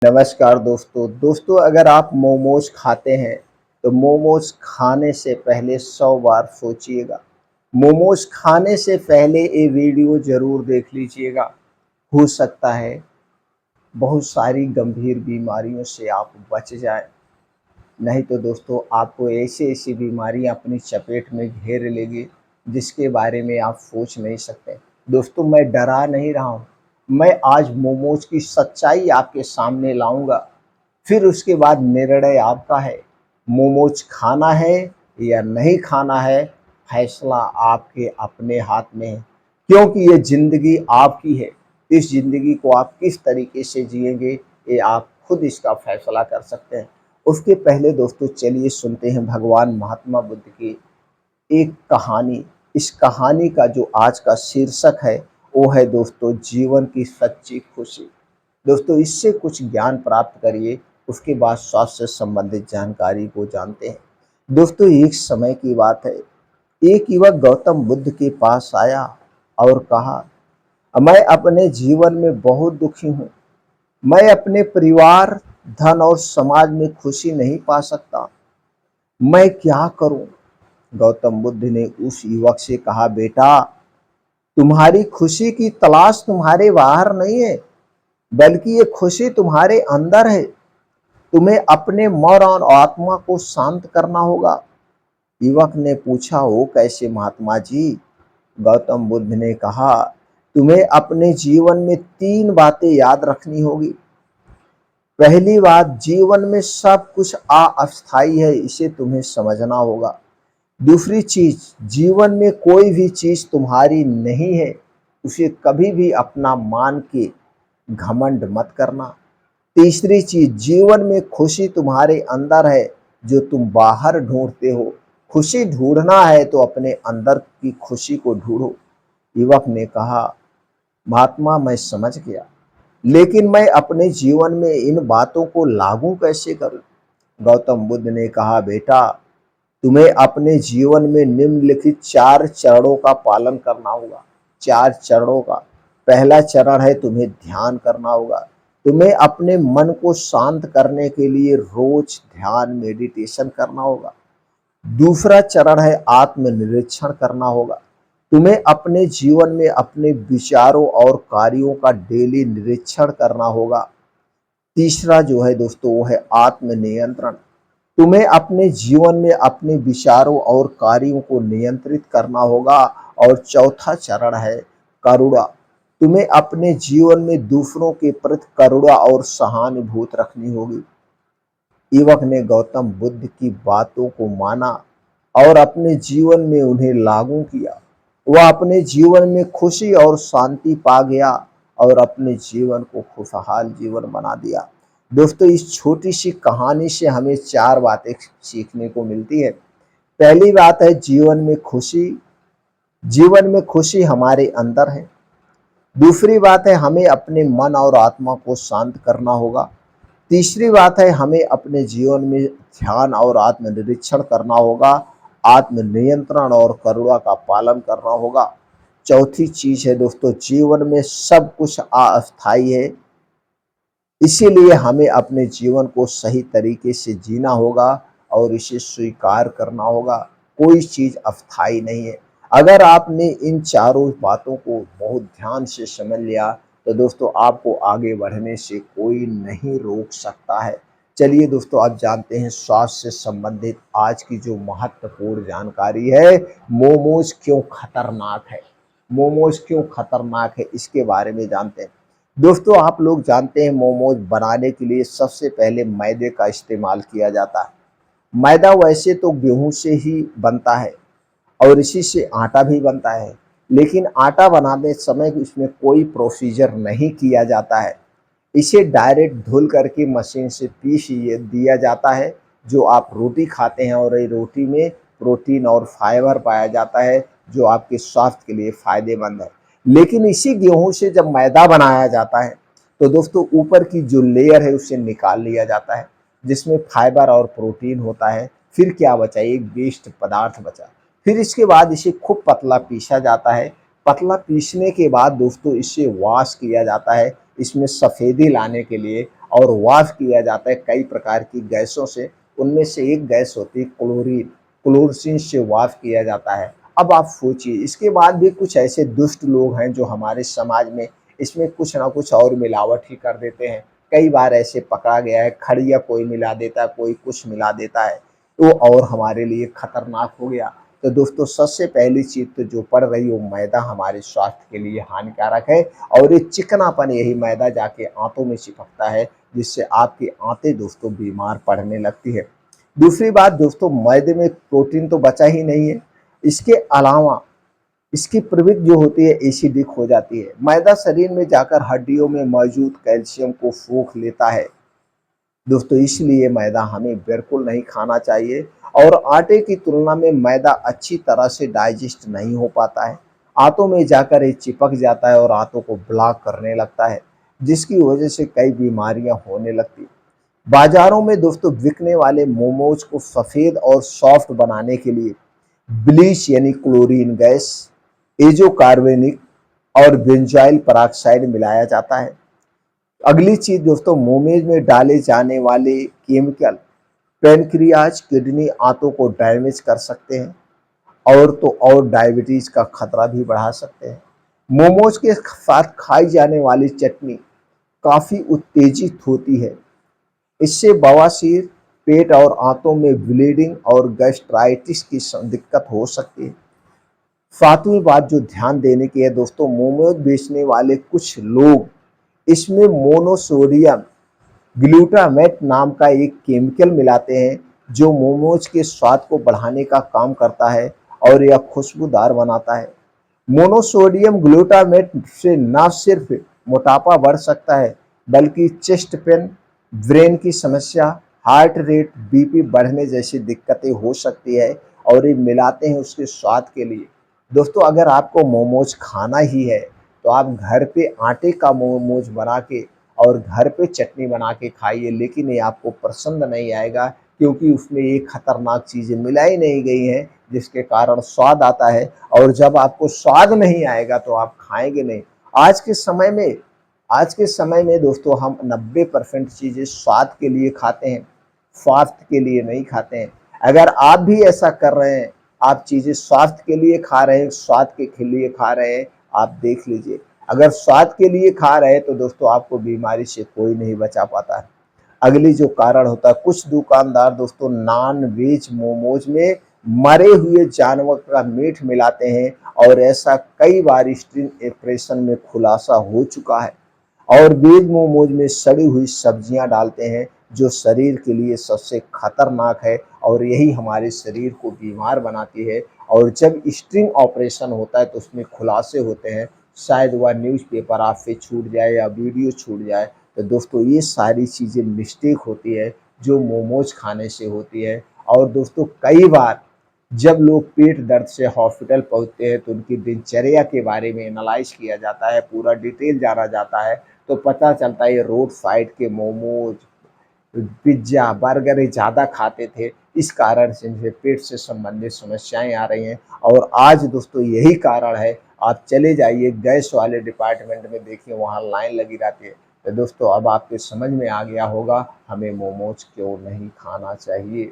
नमस्कार दोस्तों अगर आप मोमोज खाते हैं तो मोमोज खाने से पहले 100 बार सोचिएगा। मोमोज खाने से पहले ये वीडियो ज़रूर देख लीजिएगा। हो सकता है बहुत सारी गंभीर बीमारियों से आप बच जाएं। नहीं तो दोस्तों आपको ऐसी-ऐसी बीमारियां अपनी चपेट में घेर लेंगी जिसके बारे में आप सोच नहीं सकते। दोस्तों मैं डरा नहीं रहा हूँ। मैं आज मोमोज की सच्चाई आपके सामने लाऊँगा। फिर उसके बाद निर्णय आपका है। मोमोज खाना है या नहीं खाना है, फैसला आपके अपने हाथ में है। क्योंकि ये ज़िंदगी आपकी है। इस ज़िंदगी को आप किस तरीके से जिएँगे, ये आप खुद इसका फैसला कर सकते हैं। उसके पहले दोस्तों चलिए सुनते हैं भगवान महात्मा बुद्ध की एक कहानी। इस कहानी का जो आज का शीर्षक है वो है दोस्तों जीवन की सच्ची खुशी। दोस्तों इससे कुछ ज्ञान प्राप्त करिए, उसके बाद स्वास्थ्य से संबंधित जानकारी को जानते हैं। दोस्तों एक समय की बात है, एक युवक गौतम बुद्ध के पास आया और कहा, मैं अपने जीवन में बहुत दुखी हूँ। मैं अपने परिवार, धन और समाज में खुशी नहीं पा सकता। मैं क्या करूं? गौतम बुद्ध ने उस युवक से कहा, बेटा, तुम्हारी खुशी की तलाश तुम्हारे बाहर नहीं है, बल्कि ये खुशी तुम्हारे अंदर है। तुम्हें अपने मन और आत्मा को शांत करना होगा। युवक ने पूछा, वो कैसे महात्मा जी? गौतम बुद्ध ने कहा, तुम्हें अपने जीवन में 3 बातें याद रखनी होगी। पहली बात, जीवन में सब कुछ अस्थायी है, इसे तुम्हें समझना होगा। दूसरी चीज, जीवन में कोई भी चीज तुम्हारी नहीं है, उसे कभी भी अपना मान के घमंड मत करना। तीसरी चीज, जीवन में खुशी तुम्हारे अंदर है, जो तुम बाहर ढूंढते हो। खुशी ढूंढना है तो अपने अंदर की खुशी को ढूंढो। युवक ने कहा, महात्मा मैं समझ गया, लेकिन मैं अपने जीवन में इन बातों को लागू कैसे करूं? गौतम बुद्ध ने कहा, बेटा, तुम्हें अपने जीवन में निम्नलिखित 4 चरणों का पालन करना होगा। 4 चरणों का पहला चरण है, तुम्हें ध्यान करना होगा। तुम्हें अपने मन को शांत करने के लिए रोज ध्यान मेडिटेशन करना होगा। दूसरा चरण है आत्मनिरीक्षण करना होगा। तुम्हें अपने जीवन में अपने विचारों और कार्यों का डेली निरीक्षण करना होगा। तीसरा जो है दोस्तों वो है आत्मनियंत्रण। तुम्हें अपने जीवन में अपने विचारों और कार्यों को नियंत्रित करना होगा। और चौथा चरण है करुणा। तुम्हें अपने जीवन में दूसरों के प्रति करुणा और सहानुभूति रखनी होगी। युवक ने गौतम बुद्ध की बातों को माना और अपने जीवन में उन्हें लागू किया। वह अपने जीवन में खुशी और शांति पा गया और अपने जीवन को खुशहाल जीवन बना दिया। दोस्तों इस छोटी सी कहानी से हमें 4 बातें सीखने को मिलती है। पहली बात है, जीवन में खुशी हमारे अंदर है। दूसरी बात है, हमें अपने मन और आत्मा को शांत करना होगा। तीसरी बात है, हमें अपने जीवन में ध्यान और आत्मनिरीक्षण करना होगा। आत्मनियंत्रण और करुणा का पालन करना होगा। चौथी चीज है दोस्तों, जीवन में सब कुछ अस्थायी है, इसीलिए हमें अपने जीवन को सही तरीके से जीना होगा और इसे स्वीकार करना होगा। कोई चीज अस्थायी नहीं है। अगर आपने इन चारों बातों को बहुत ध्यान से समझ लिया तो दोस्तों आपको आगे बढ़ने से कोई नहीं रोक सकता है। चलिए दोस्तों आप जानते हैं स्वास्थ्य से संबंधित आज की जो महत्वपूर्ण जानकारी है, मोमोज क्यों खतरनाक है। मोमोज क्यों खतरनाक है इसके बारे में जानते हैं। दोस्तों आप लोग जानते हैं मोमोज बनाने के लिए सबसे पहले मैदे का इस्तेमाल किया जाता है। मैदा वैसे तो गेहूं से ही बनता है और इसी से आटा भी बनता है, लेकिन आटा बनाते समय इसमें कोई प्रोसीजर नहीं किया जाता है। इसे डायरेक्ट धुल करके मशीन से पीस दिया जाता है। जो आप रोटी खाते हैं और ये रोटी में प्रोटीन और फाइबर पाया जाता है जो आपके स्वास्थ्य के लिए फायदेमंद है। लेकिन इसी गेहूं से जब मैदा बनाया जाता है तो दोस्तों ऊपर की जो लेयर है उसे निकाल लिया जाता है, जिसमें फाइबर और प्रोटीन होता है। फिर क्या बचा, एक वेस्ट पदार्थ बचा। फिर इसके बाद इसे खूब पतला पीसा जाता है। पतला पीसने के बाद दोस्तों इसे वॉश किया जाता है, इसमें सफ़ेदी लाने के लिए। और वाफ किया जाता है कई प्रकार की गैसों से। उनमें से एक गैस होती है क्लोरीन, क्लोरोसिन से वाफ किया जाता है। अब आप सोचिए, इसके बाद भी कुछ ऐसे दुष्ट लोग हैं जो हमारे समाज में इसमें कुछ ना कुछ और मिलावट ही कर देते हैं। कई बार ऐसे पकड़ा गया है, खड़िया कोई मिला देता है, कोई कुछ मिला देता है, तो और हमारे लिए खतरनाक हो गया। तो दोस्तों सबसे पहली चीज़ तो जो पड़ रही है वो मैदा हमारे स्वास्थ्य के लिए हानिकारक है, और ये चिकनापन यही मैदा जाके आंतों में चिपकता है, जिससे आपकी आंतें दोस्तों बीमार पड़ने लगती है। दूसरी बात दोस्तों, मैदे में प्रोटीन तो बचा ही नहीं है, इसके अलावा इसकी प्रवृत्ति जो होती है एसिडिक हो जाती है। मैदा शरीर में जाकर हड्डियों में मौजूद कैल्शियम को सोख लेता है दोस्तों, इसलिए मैदा हमें बिल्कुल नहीं खाना चाहिए। और आटे की तुलना में मैदा अच्छी तरह से डाइजेस्ट नहीं हो पाता है, आंतों में जाकर ये चिपक जाता है और आंतों को ब्लॉक करने लगता है, जिसकी वजह से कई बीमारियां होने लगती हैं। बाजारों में दोस्तों बिकने वाले मोमोज को सफ़ेद और सॉफ्ट बनाने के लिए ब्लीच यानी क्लोरीन गैस, एजोकार्बोनिक और बेंजाइल पेरोक्साइड मिलाया जाता है। अगली चीज दोस्तों, मोमेज में डाले जाने वाले केमिकल पैनक्रियाज, किडनी, आंतों को डैमेज कर सकते हैं, और तो और डायबिटीज का खतरा भी बढ़ा सकते हैं। मोमोज के साथ खाई जाने वाली चटनी काफी उत्तेजित होती है, इससे बवासीर, पेट और आंतों में ब्लीडिंग और गैस्ट्राइटिस की दिक्कत हो सकती है। सातवीं बात जो ध्यान देने की है दोस्तों, मोमोज बेचने वाले कुछ लोग इसमें मोनोसोडियम ग्लूटामेट नाम का एक केमिकल मिलाते हैं, जो मोमोज के स्वाद को बढ़ाने का काम करता है और यह खुशबूदार बनाता है। मोनोसोडियम ग्लूटामेट से न सिर्फ मोटापा बढ़ सकता है, बल्कि चेस्ट पेन, ब्रेन की समस्या, हार्ट रेट, बीपी बढ़ने जैसी दिक्कतें हो सकती है, और ये मिलाते हैं उसके स्वाद के लिए। दोस्तों अगर आपको मोमोज खाना ही है तो आप घर पे आटे का मोमोज बना के और घर पे चटनी बना के खाइए, लेकिन ये आपको पसंद नहीं आएगा, क्योंकि उसमें ये खतरनाक चीज़ें मिलाई नहीं गई हैं जिसके कारण स्वाद आता है, और जब आपको स्वाद नहीं आएगा तो आप खाएंगे नहीं। आज के समय में आज के समय में दोस्तों हम 90% चीज़ें स्वाद के लिए खाते हैं, स्वास्थ्य के लिए नहीं खाते हैं। अगर आप भी ऐसा कर रहे हैं, आप चीज़ें स्वास्थ्य के लिए खा रहे हैं, स्वाद के लिए खा रहे हैं, आप देख लीजिए। अगर स्वाद के लिए खा रहे हैं तो दोस्तों आपको बीमारी से कोई नहीं बचा पाता है। अगली जो कारण होता है, कुछ दुकानदार दोस्तों नॉन वेज मोमोज में मरे हुए जानवर का मीट मिलाते हैं, और ऐसा कई बार स्क्रीन एक्सप्रेशन में खुलासा हो चुका है। और वेज मोमोज में सड़ी हुई सब्जियां डालते हैं, जो शरीर के लिए सबसे खतरनाक है, और यही हमारे शरीर को बीमार बनाती है। और जब स्ट्रिंग ऑपरेशन होता है तो उसमें खुलासे होते हैं, शायद वह न्यूज़पेपर आपसे छूट जाए या वीडियो छूट जाए। तो दोस्तों ये सारी चीज़ें मिस्टेक होती है जो मोमोज खाने से होती है। और दोस्तों कई बार जब लोग पेट दर्द से हॉस्पिटल पहुंचते हैं तो उनकी दिनचर्या के बारे में एनालाइज किया जाता है, पूरा डिटेल जाना जाता है, तो पता चलता है ये रोड साइड के मोमोज, पिज्ज़ा, बर्गर ये ज़्यादा खाते थे, इस कारण से इनसे पेट से संबंधित समस्याएं आ रही हैं। और आज दोस्तों यही कारण है, आप चले जाइए गैस वाले डिपार्टमेंट में, देखिए वहाँ लाइन लगी रहती है। तो दोस्तों अब आपके समझ में आ गया होगा हमें मोमोज क्यों नहीं खाना चाहिए।